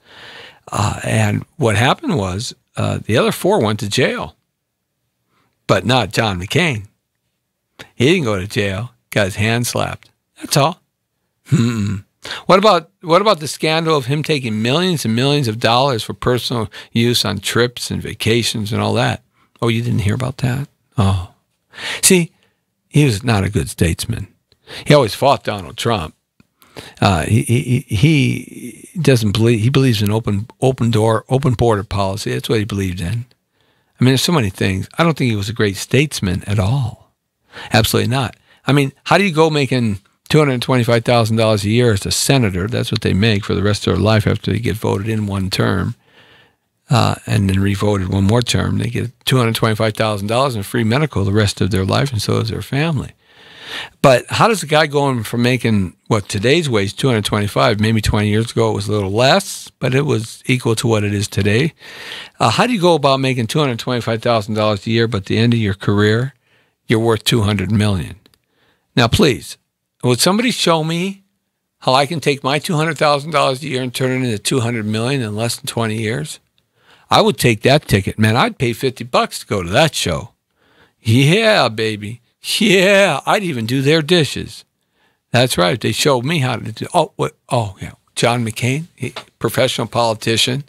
And what happened was the other 4 went to jail, but not John McCain. He didn't go to jail, got his hand slapped. That's all. What about the scandal of him taking millions and millions of dollars for personal use on trips and vacations and all that? Oh, you didn't hear about that? Oh. See, he was not a good statesman. He always fought Donald Trump. He doesn't believe. He believes in open door, open border policy. That's what he believed in. I mean, there's so many things. I don't think he was a great statesman at all. Absolutely not. I mean, how do you go making $225,000 a year as a senator? That's what they make for the rest of their life after they get voted in one term, and then revoted one more term. They get $225,000 in free medical the rest of their life, and so does their family. But how does a guy going from making what today's wage, $225, maybe 20 years ago it was a little less, but it was equal to what it is today. How do you go about making $225,000 a year, but at the end of your career, you're worth $200 million? Now, please, would somebody show me how I can take my $200,000 a year and turn it into $200 million in less than 20 years? I would take that ticket, man. I'd pay $50 to go to that show. Yeah, baby. Yeah, I'd even do their dishes. That's right. They showed me how to do. Yeah. John McCain, professional politician,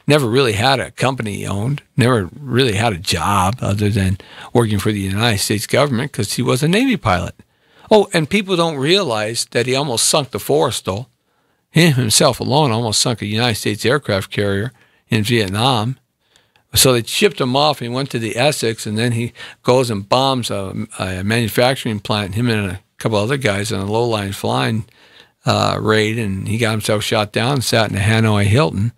never really had a company he owned, never really had a job other than working for the United States government because he was a Navy pilot. Oh, and people don't realize that he almost sunk the Forrestal. He himself alone almost sunk a United States aircraft carrier in Vietnam. So they shipped him off, and he went to the Essex, and then he goes and bombs a manufacturing plant, him and a couple other guys on a low-line flying raid, and he got himself shot down and sat in a Hanoi Hilton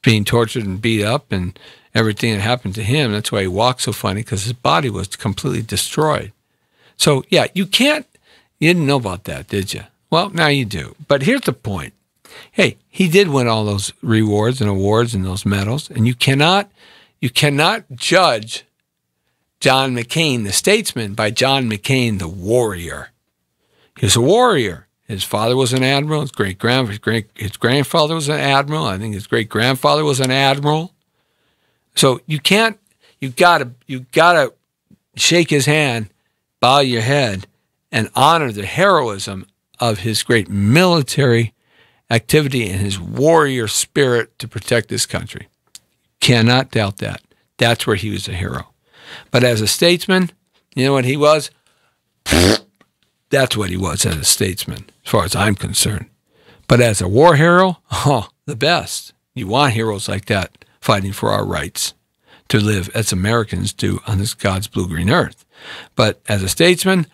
being tortured and beat up and everything that happened to him. That's why he walked so funny, because his body was completely destroyed. So, yeah, you didn't know about that, did you? Well, now you do. But here's the point. Hey, he did win all those rewards and awards and those medals, and you cannot judge John McCain, the statesman, by John McCain, the warrior. He was a warrior. His father was an admiral. His grandfather was an admiral. I think his great-grandfather was an admiral. So you gotta shake his hand, bow your head, and honor the heroism of his great military activity and his warrior spirit to protect this country. Cannot doubt that. That's where he was a hero. But as a statesman, you know what he was? That's what he was as a statesman, as far as I'm concerned. But as a war hero, the best. You want heroes like that fighting for our rights to live as Americans do on this God's blue-green earth. But as a statesman,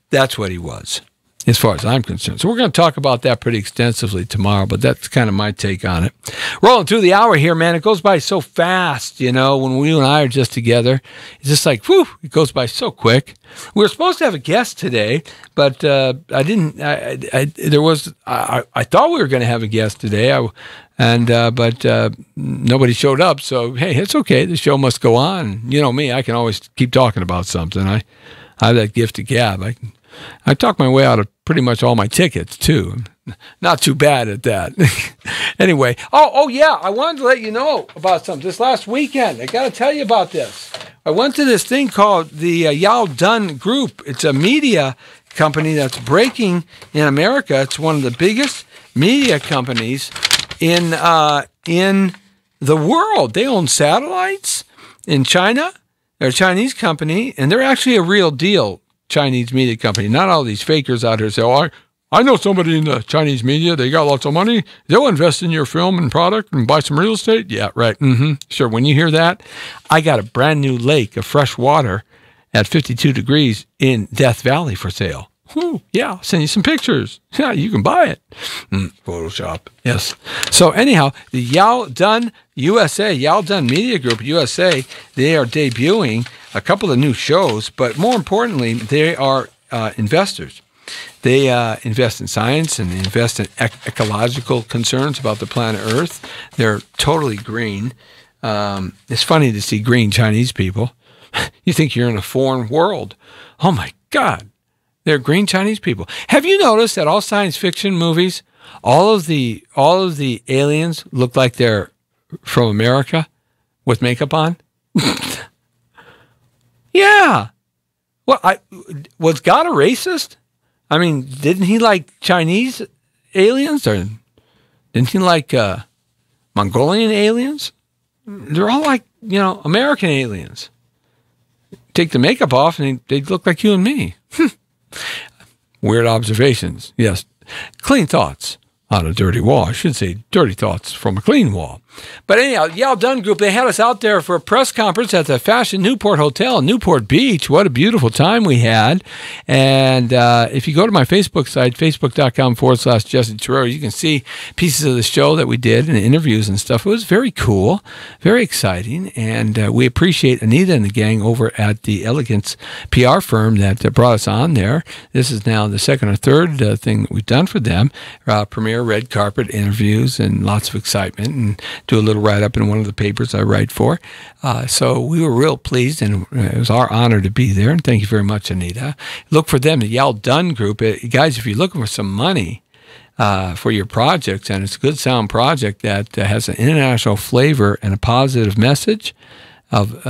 that's what he was, as far as I'm concerned. So we're going to talk about that pretty extensively tomorrow, but that's kind of my take on it. Rolling through the hour here, man. It goes by so fast, you know, when you and I are just together. It's just like, whew, it goes by so quick. We were supposed to have a guest today, but I thought we were going to have a guest today, but nobody showed up. So, hey, it's okay. The show must go on. You know me, I can always keep talking about something. I have that gift of gab. I talk my way out of pretty much all my tickets, too. Not too bad at that. Anyway, yeah, I wanted to let you know about something. This last weekend, I got to tell you about this. I went to this thing called the Yao Dun Group. It's a media company that's breaking in America. It's one of the biggest media companies in the world. They own satellites in China. They're a Chinese company, and they're actually a real deal Chinese media company. Not all these fakers out here say, I know somebody in the Chinese media. They got lots of money. They'll invest in your film and product and buy some real estate. Yeah, right. Sure. When you hear that, I got a brand new lake of fresh water at 52 degrees in Death Valley for sale. Ooh, yeah, I'll send you some pictures. Yeah, you can buy it. Photoshop. Yes. So anyhow, the Yao Dun Media Group USA, they are debuting a couple of new shows, but more importantly, they are investors. They invest in science and they invest in ecological concerns about the planet Earth. They're totally green. It's funny to see green Chinese people. You think you're in a foreign world. Oh my God. They're green Chinese people. Have you noticed that all science fiction movies, all of the aliens look like they're from America with makeup on? Yeah. Well, was God a racist? I mean, didn't he like Chinese aliens, or didn't he like Mongolian aliens? They're all like, American aliens. Take the makeup off and they'd look like you and me. Weird observations. Yes. Clean thoughts on a dirty wall. I should say dirty thoughts from a clean wall. But anyhow, Yao Dun Group, they had us out there for a press conference at the Fashion Newport Hotel in Newport Beach. What a beautiful time we had. And if you go to my Facebook site, facebook.com/Jesse Torrero, you can see pieces of the show that we did and interviews and stuff. It was very cool, very exciting. And we appreciate Anita and the gang over at the Elegance PR firm that brought us on there. This is now the second or third thing that we've done for them. Premiere red carpet interviews and lots of excitement, and do a little write-up in one of the papers I write for. So we were real pleased, and it was our honor to be there, and thank you very much, Anita. Look for them, the Yao Dun Group. Guys, if you're looking for some money for your projects, and it's a good sound project that has an international flavor and a positive message of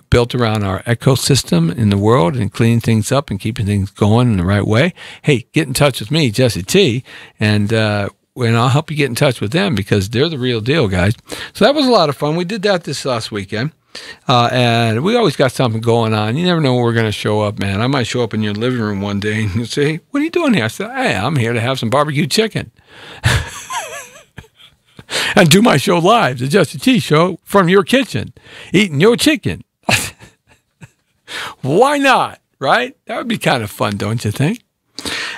built around our ecosystem in the world and cleaning things up and keeping things going in the right way, hey, get in touch with me, Jesse T, and I'll help you get in touch with them because they're the real deal, guys. So that was a lot of fun. We did that this last weekend, and we always got something going on. You never know when we're going to show up, man. I might show up in your living room one day and you say, what are you doing here? I said, hey, I'm here to have some barbecue chicken. And do my show live, the Jesse T Show, from your kitchen, eating your chicken. Why not, right? That would be kind of fun, don't you think?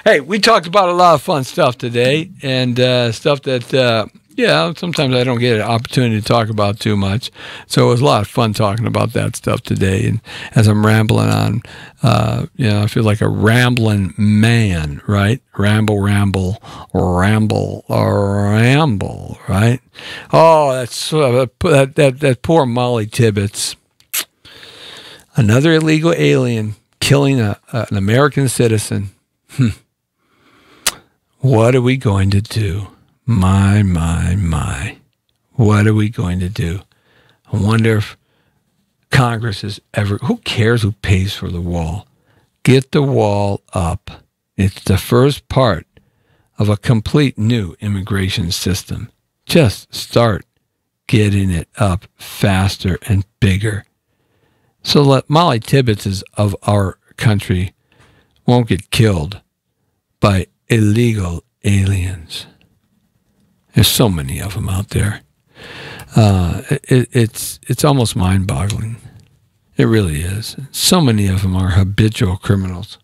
Hey, we talked about a lot of fun stuff today, and stuff that, sometimes I don't get an opportunity to talk about too much. So it was a lot of fun talking about that stuff today. And as I'm rambling on, I feel like a rambling man, right? Ramble, right? Oh, that poor Molly Tibbetts. Another illegal alien killing an American citizen. What are we going to do? My. What are we going to do? I wonder if Congress is ever... Who cares who pays for the wall? Get the wall up. It's the first part of a complete new immigration system. Just start getting it up faster and bigger. So that Molly Tibbetts of our country won't get killed by illegal aliens. There's so many of them out there. It's almost mind-boggling. It really is. So many of them are habitual criminals.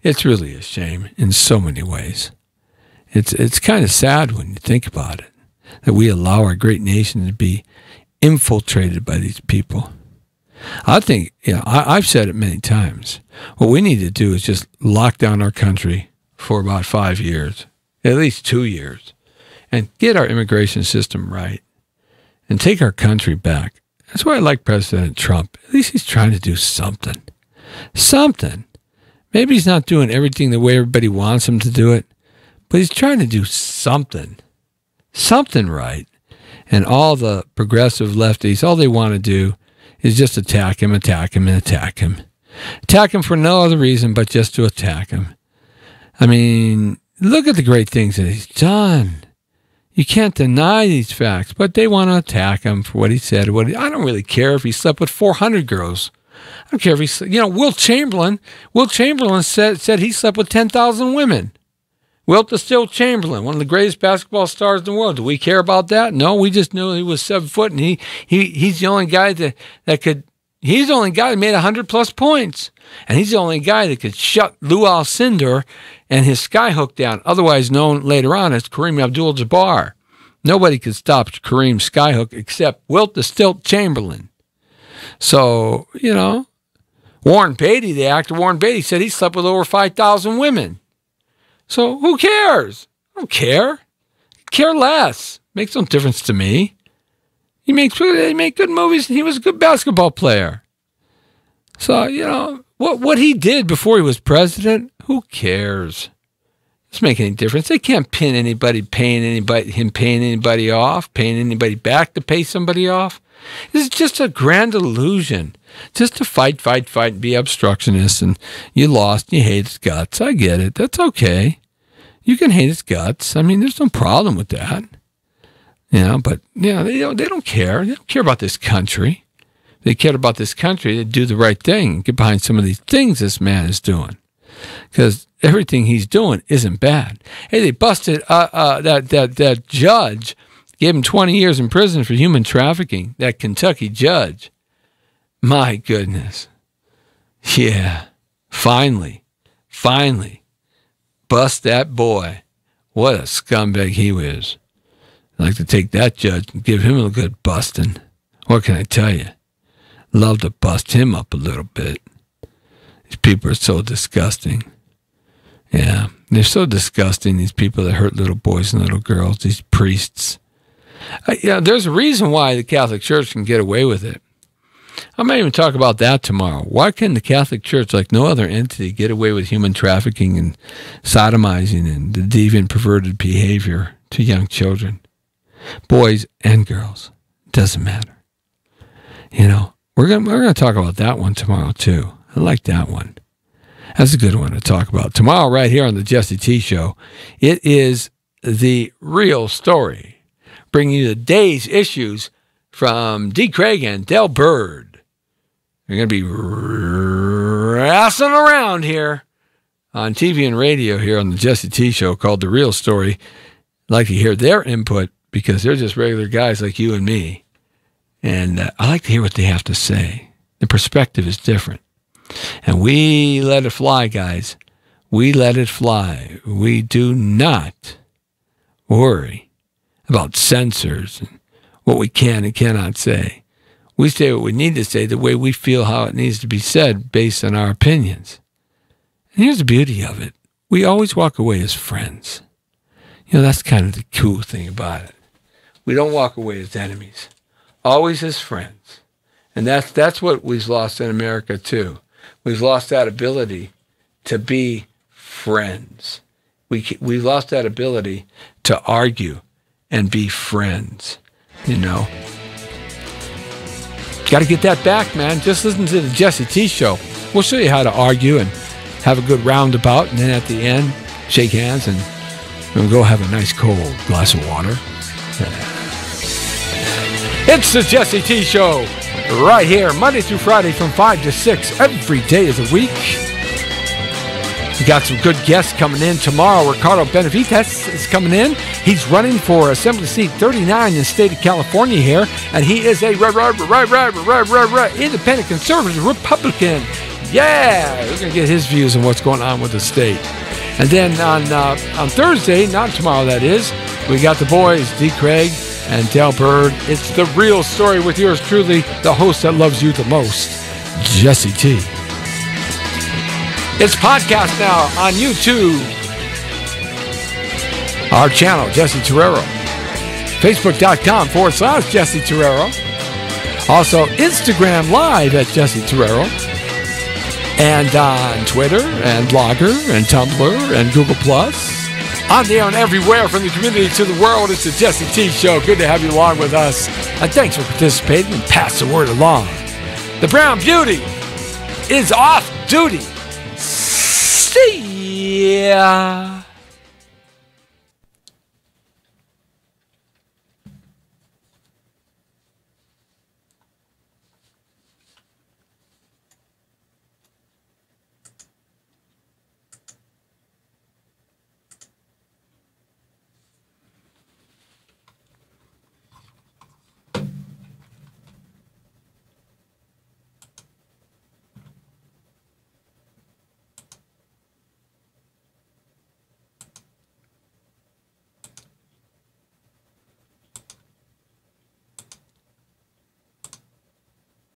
It's really a shame in so many ways. It's kind of sad when you think about it, that we allow our great nation to be infiltrated by these people. I think, I've said it many times. What we need to do is just lock down our country for about 5 years, at least 2 years, and get our immigration system right and take our country back. That's why I like President Trump. At least he's trying to do something. Something. Maybe he's not doing everything the way everybody wants him to do it, but he's trying to do something. Something right. And all the progressive lefties, all they want to do is just attack him. Attack him for no other reason but just to attack him. I mean, look at the great things that he's done. You can't deny these facts, but they want to attack him for what he said. I don't really care if he slept with 400 girls. I don't care if he, Wilt Chamberlain said he slept with 10,000 women. Wilt the Still Chamberlain, one of the greatest basketball stars in the world. Do we care about that? No, we just knew he was 7 foot, and he's the only guy that could, He's the only guy that made 100-plus points. And he's the only guy that could shut Lou Alcindor and his skyhook down, otherwise known later on as Kareem Abdul-Jabbar. Nobody could stop Kareem's skyhook except Wilt the Stilt Chamberlain. So, Warren Beatty, the actor Warren Beatty, said he slept with over 5,000 women. So who cares? I don't care. Care less. Makes no difference to me. They make good movies, and he was a good basketball player. So, what he did before he was president, who cares? It doesn't make any difference. They can't paying anybody off, paying anybody back to pay somebody off. This is just a grand illusion. Just to fight, and be obstructionist, and you lost, and you hate his guts. I get it. That's okay. You can hate his guts. I mean, there's no problem with that. But they don't care. They don't care about this country. If they cared about this country, they'd do the right thing, get behind some of these things this man is doing. Because everything he's doing isn't bad. Hey, they busted that judge, gave him 20 years in prison for human trafficking, that Kentucky judge. My goodness. Yeah. Finally. Bust that boy. What a scumbag he was. I'd like to take that judge and give him a good busting. What can I tell you? Love to bust him up a little bit. These people are so disgusting. Yeah, they're so disgusting, these people that hurt little boys and little girls, these priests. There's a reason why the Catholic Church can get away with it. I might even talk about that tomorrow. Why can the Catholic Church, like no other entity, get away with human trafficking and sodomizing and the deviant, perverted behavior to young children? Boys and girls. Doesn't matter. We're gonna talk about that one tomorrow too. I like that one. That's a good one to talk about. Tomorrow, right here on the Jesse T Show, it is The Real Story, bringing you the day's issues from D. Craig and Del Bird. They're going to be wrestling around here on TV and radio here on the Jesse T Show, called The Real Story. I'd like to hear their input because they're just regular guys like you and me. And I like to hear what they have to say. The perspective is different. And we let it fly, guys. We let it fly. We do not worry about censors and what we can and cannot say. We say what we need to say the way we feel how it needs to be said based on our opinions. And here's the beauty of it. We always walk away as friends. That's kind of the cool thing about it. We don't walk away as enemies. Always as friends. And that's what we've lost in America, too. We've lost that ability to be friends. We've lost that ability to argue and be friends, Got to get that back, man. Just listen to the Jesse T Show. We'll show you how to argue and have a good roundabout, and then at the end, shake hands and we'll go have a nice cold glass of water. It's the Jesse T Show, right here, Monday through Friday from 5 to 6, every day of the week. We got some good guests coming in tomorrow. Ricardo Benavides is coming in. He's running for Assembly Seat 39 in the state of California here, and he is a independent conservative Republican. Yeah, we're going to get his views on what's going on with the state. And then on Thursday, not tomorrow that is, we got the boys, D. Craig and Del Bird. It's The Real Story with yours truly, the host that loves you the most, Jesse T. It's podcast now on YouTube. Our channel, Jesse Torrero. Facebook.com/Jesse Torrero. Also, Instagram Live at Jesse Torrero. And on Twitter and Blogger and Tumblr and Google+. On the air and everywhere from the community to the world, it's the Jesse T Show. Good to have you along with us. And thanks for participating and pass the word along. The Brown Beauty is off duty. See ya.